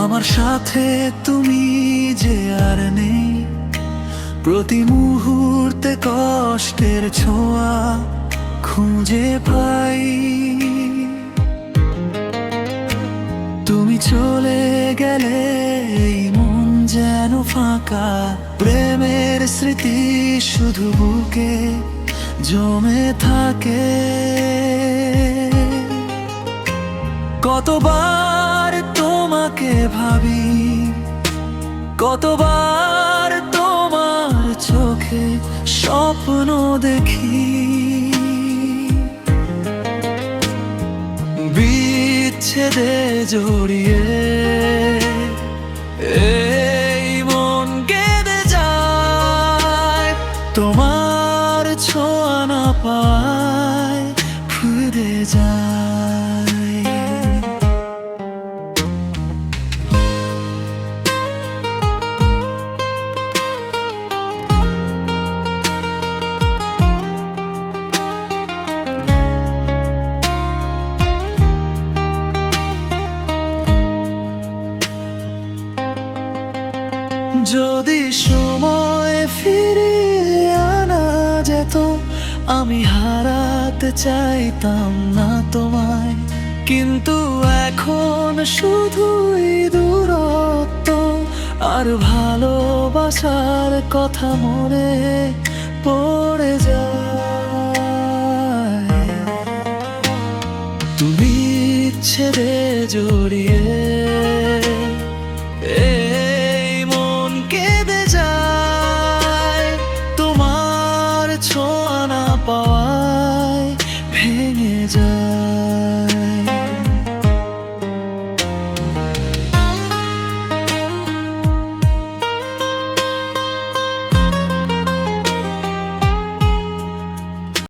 আমার সাথে তুমি যে আর নেই, প্রতি মুহূর্তে কষ্টের ছোঁয়া খুঁজে পাই। তুমি চলে গেলে এই মন যেন ফাঁকা, প্রেমের স্মৃতি শুধু বুকে জমে থাকে। কতবার তোমাকে ভাবি, কতবার তোমার চোখে স্বপ্ন দেখি, বিচ্ছেদে জড়িয়ে এই মন কেঁদে যায়। তোমার ছোঁয়া না পায় ফিরে যায়। যদি সময় ফিরিয়ে আনা যেত, আমি হারাতে চাইতাম না তোমায়। কিন্তু এখন শুধুই দূরত্ব আর ভালোবাসার কথা মনে পড়ে যায়। তুমি ছেড়ে জড়িয়ে ছোঁয়া না পাওয়ায় ভেঙে যায়।